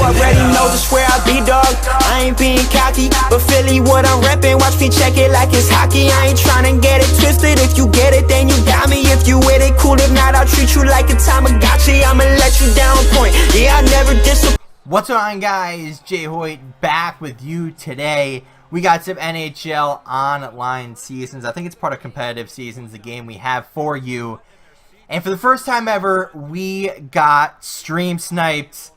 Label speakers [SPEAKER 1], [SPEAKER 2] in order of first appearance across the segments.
[SPEAKER 1] already know just where I be, dog. I ain't being cocky, but Philly what I'm reppin'. Watch me check it like it's hockey. I ain't tryna get it twisted. If you get it, then you got me. If you with it, cool. If not, I'll treat you like a Tamagotchi. I'ma let you down point. Yeah, I never disappoint.
[SPEAKER 2] What's going on, guys? JHoyt back with you today. We got some NHL online seasons. I think it's part of competitive seasons, the game we have for you. And for the first time ever, we got stream sniped.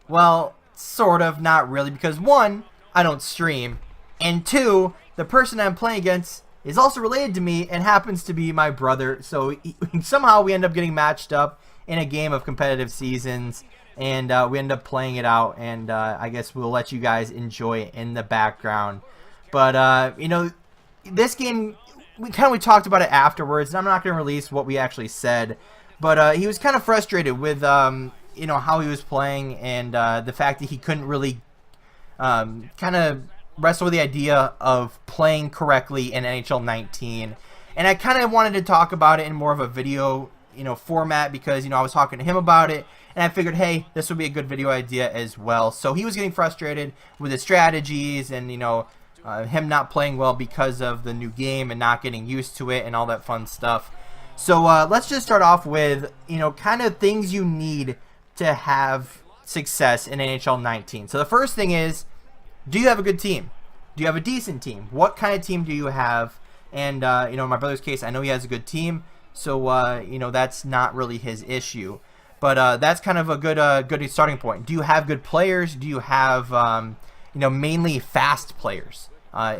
[SPEAKER 2] Well, sort of, not really, because one, I don't stream, and two, the person I'm playing against is also related to me and happens to be my brother. So somehow we end up getting matched up in a game of competitive seasons, and we end up playing it out, and I guess we'll let you guys enjoy it in the background. But, you know, this game, we talked about it afterwards, and I'm not going to release what we actually said, but he was kind of frustrated with, you know, how he was playing, and the fact that he couldn't really kind of wrestle with the idea of playing correctly in NHL 19. And I kind of wanted to talk about it in more of a video, you know, format, because, you know, I was talking to him about it, and I figured, hey, this would be a good video idea as well. So he was getting frustrated with his strategies and, you know, him not playing well because of the new game and not getting used to it and all that fun stuff. So let's just start off with, you know, kind of things you need to have success in NHL 19. So the first thing is, do you have a good team? Do you have a decent team? What kind of team do you have? And, you know, in my brother's case, I know he has a good team, so, you know, that's not really his issue. But that's kind of a good starting point. Do you have good players? Do you have, you know, mainly fast players?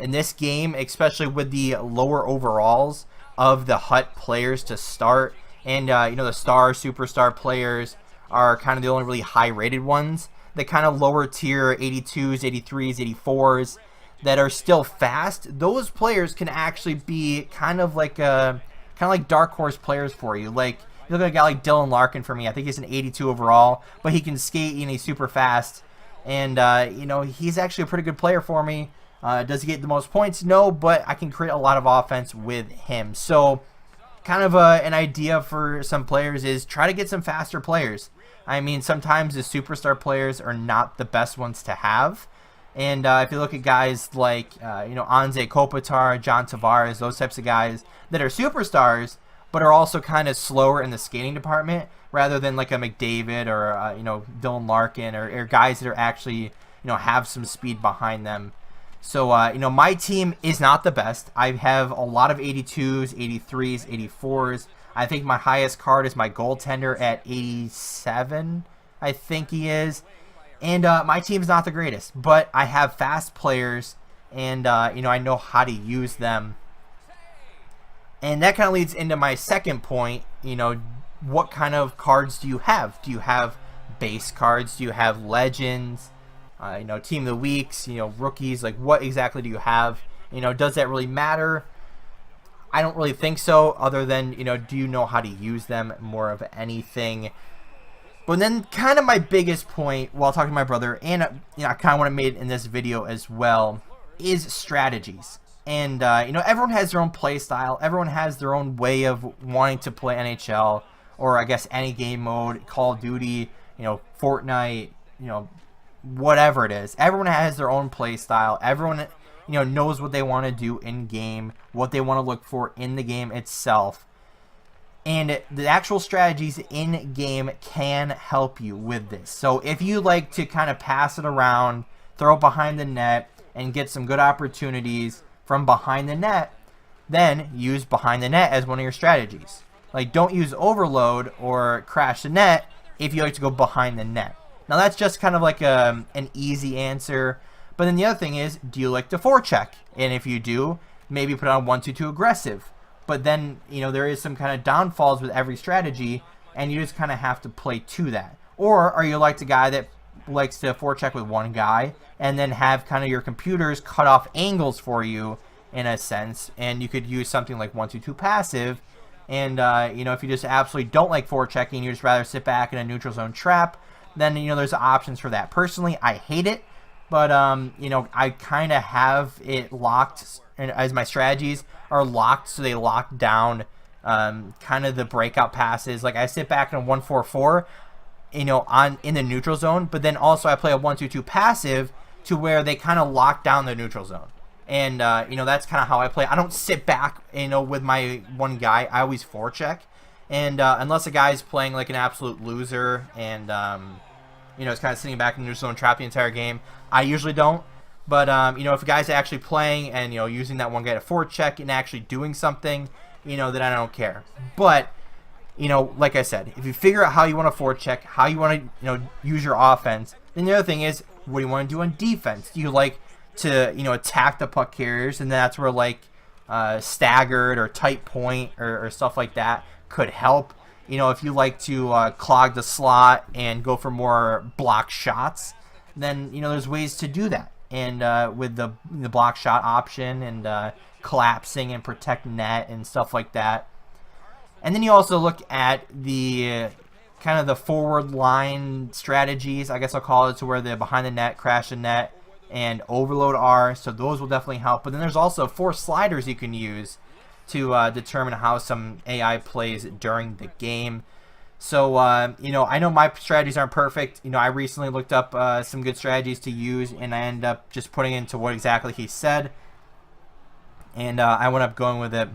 [SPEAKER 2] In this game, especially with the lower overalls of the HUT players to start, and you know, the superstar players are kind of the only really high-rated ones. The kind of lower tier 82s, 83s, 84s that are still fast. Those players can actually be kind of like dark horse players for you. Like, you look at a guy like Dylan Larkin for me. I think he's an 82 overall, but he can skate and he's super fast. And you know, he's actually a pretty good player for me. Does he get the most points? No, but I can create a lot of offense with him. So kind of an idea for some players is try to get some faster players. I mean, sometimes the superstar players are not the best ones to have. And if you look at guys like, you know, Anze Kopitar, John Tavares, those types of guys that are superstars, but are also kind of slower in the skating department, rather than like a McDavid or, you know, Dylan Larkin or guys that are actually, you know, have some speed behind them. So, you know, my team is not the best. I have a lot of 82s, 83s, 84s. I think my highest card is my goaltender at 87, I think he is. And my team's not the greatest, but I have fast players, and, you know, I know how to use them. And that kind of leads into my second point, you know, what kind of cards do you have? Do you have base cards? Do you have legends? You know, team of the weeks, you know, rookies, like what exactly do you have? You know, does that really matter? I don't really think so, other than, you know, do you know how to use them more of anything? But then kind of my biggest point while talking to my brother, and, you know, I kind of want to make it in this video as well, is strategies. And, you know, everyone has their own play style. Everyone has their own way of wanting to play NHL, or I guess any game mode, Call of Duty, you know, Fortnite, you know, whatever it is. Everyone has their own play style. Everyone, you know, knows what they want to do in game, what they want to look for in the game itself. And the actual strategies in game can help you with this. So if you like to kind of pass it around, throw it behind the net, and get some good opportunities from behind the net, then use behind the net as one of your strategies. Like, don't use overload or crash the net if you like to go behind the net. Now, that's just kind of like an easy answer. But then the other thing is, do you like to forecheck? And if you do, maybe put on 1-2-2 aggressive. But then, you know, there is some kind of downfalls with every strategy, and you just kind of have to play to that. Or are you like the guy that likes to forecheck with one guy, and then have kind of your computers cut off angles for you, in a sense, and you could use something like 1-2-2 passive. And, you know, if you just absolutely don't like forechecking, you just rather sit back in a neutral zone trap, then, you know, there's options for that. Personally, I hate it, but, you know, I kind of have it locked, as my strategies are locked, so they lock down kind of the breakout passes. Like, I sit back in a 1-4-4, in the neutral zone, but then also I play a 1-2-2 passive to where they kind of lock down the neutral zone. And, that's kind of how I play. I don't sit back, with my one guy. I always forecheck. And unless a guy's playing like an absolute loser and, is kind of sitting back in the neutral zone trapped the entire game, I usually don't. But, if a guy's actually playing and, using that one guy to forecheck and actually doing something, then I don't care. But, like I said, if you figure out how you want to forecheck, how you want to, use your offense, then the other thing is, what do you want to do on defense? Do you like to attack the puck carriers, and that's where like staggered or tight point or stuff like that could help. If you like to clog the slot and go for more block shots, then there's ways to do that. And with the block shot option and collapsing and protect net and stuff like that. And then you also look at the kind of the forward line strategies, I guess I'll call it, to where the behind the net, crash the net, and overload are, so those will definitely help. But then there's also 4 sliders you can use to determine how some AI plays during the game. So, I know my strategies aren't perfect. I recently looked up some good strategies to use, and I ended up just putting into what exactly he said. And I went up going with it.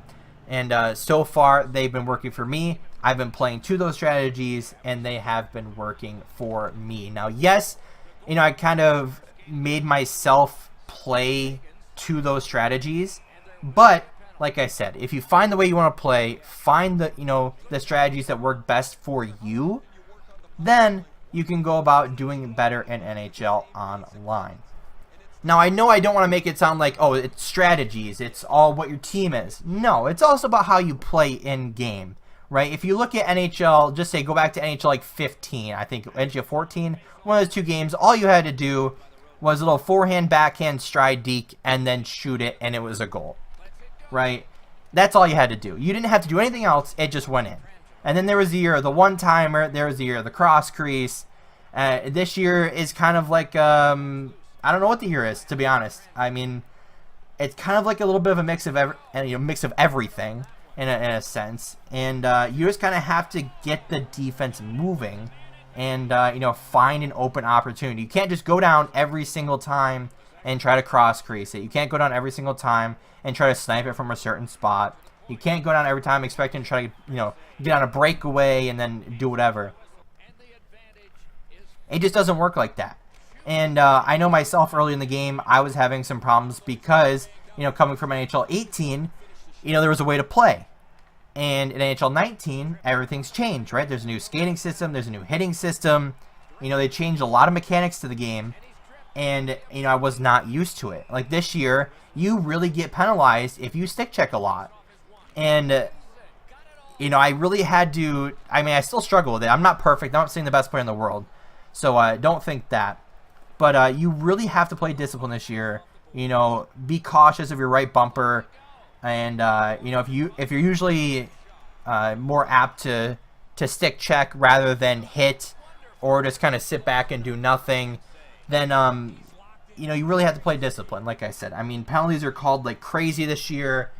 [SPEAKER 2] And so far, they've been working for me. I've been playing to those strategies, and they have been working for me. Now, yes, I kind of made myself play to those strategies, but like I said, if you find the way you want to play, find the the strategies that work best for you, then you can go about doing better in NHL Online. Now, I know I don't want to make it sound like, oh, it's strategies, it's all what your team is. No, it's also about how you play in game, right? If you look at NHL, just say go back to NHL like 15, I think NHL 14, one of those 2 games, all you had to do was a little forehand, backhand, stride, deke, and then shoot it, and it was a goal, right? That's all you had to do. You didn't have to do anything else. It just went in. And then there was the year of the one-timer. There was the year of the cross crease. This year is kind of like, I don't know what the year is, to be honest. I mean, it's kind of like a little bit of a mix of everything in a sense. And you just kind of have to get the defense moving and find an open opportunity. You can't just go down every single time and try to cross crease it. You can't go down every single time and try to snipe it from a certain spot. You can't go down every time expecting to try to get on a breakaway and then do whatever. It just doesn't work like that. And I know myself early in the game, I was having some problems because coming from NHL 18, there was a way to play. And in NHL 19, everything's changed, right? There's a new skating system. There's a new hitting system. They changed a lot of mechanics to the game. And, I was not used to it. Like this year, you really get penalized if you stick check a lot. And, I really had to, I still struggle with it. I'm not perfect. I'm not saying the best player in the world. So don't think that. But you really have to play discipline this year. Be cautious of your right bumper. And if you're usually more apt to stick check rather than hit, or just kind of sit back and do nothing, then you really have to play discipline. Like I said, penalties are called like crazy this year,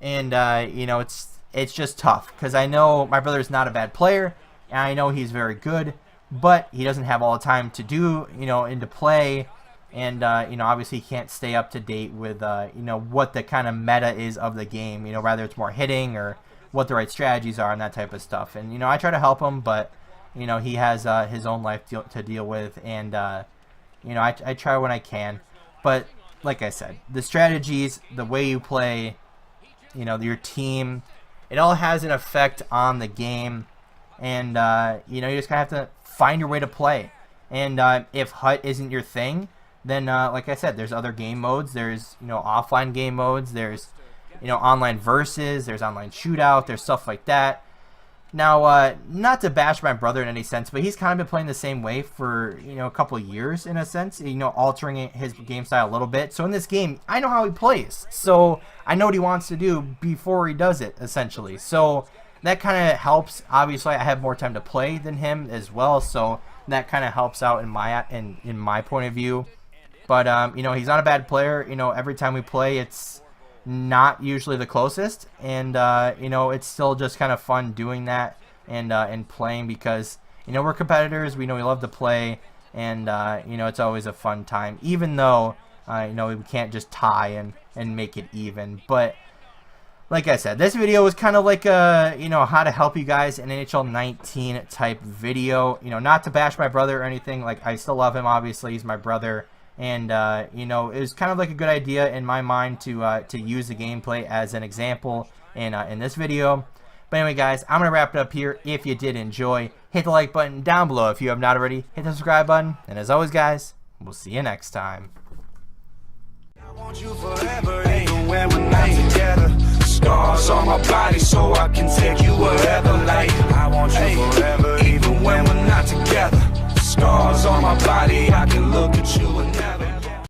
[SPEAKER 2] and it's just tough because I know my brother's not a bad player, and I know he's very good, but he doesn't have all the time to do into play. And, obviously he can't stay up to date with, what the kind of meta is of the game, whether it's more hitting or what the right strategies are and that type of stuff. And, I try to help him, but, he has his own life to deal with. And, I try when I can. But, like I said, the strategies, the way you play, your team, it all has an effect on the game. And, you just kind of have to find your way to play. And if HUT isn't your thing, then, like I said, there's other game modes. There's, offline game modes. There's, online versus. There's online shootout. There's stuff like that. Now, not to bash my brother in any sense, but he's kind of been playing the same way for, a couple of years in a sense, altering his game style a little bit. So in this game, I know how he plays. So I know what he wants to do before he does it, essentially. So that kind of helps. Obviously, I have more time to play than him as well. So that kind of helps out in my point of view. But, he's not a bad player. Every time we play, it's not usually the closest. And, it's still just kind of fun doing that and playing because, you know, we're competitors. We know we love to play, and you know, it's always a fun time, even though you know, we can't just tie and make it even. But like I said, this video was kind of like a, you know, how to help you guys in NHL 19 type video. You know, not to bash my brother or anything. Like, I still love him, obviously. He's my brother. And, you know, it was kind of like a good idea in my mind to use the gameplay as an example in this video. But anyway, guys, I'm going to wrap it up here. If you did enjoy, hit the like button down below. If you have not already, hit the subscribe button. And as always, guys, we'll see you next time.
[SPEAKER 3] I want you forever, even when we're not together. Scars on my body so I can take you wherever. Like, I want you forever, even when we're not together. Scars on my body.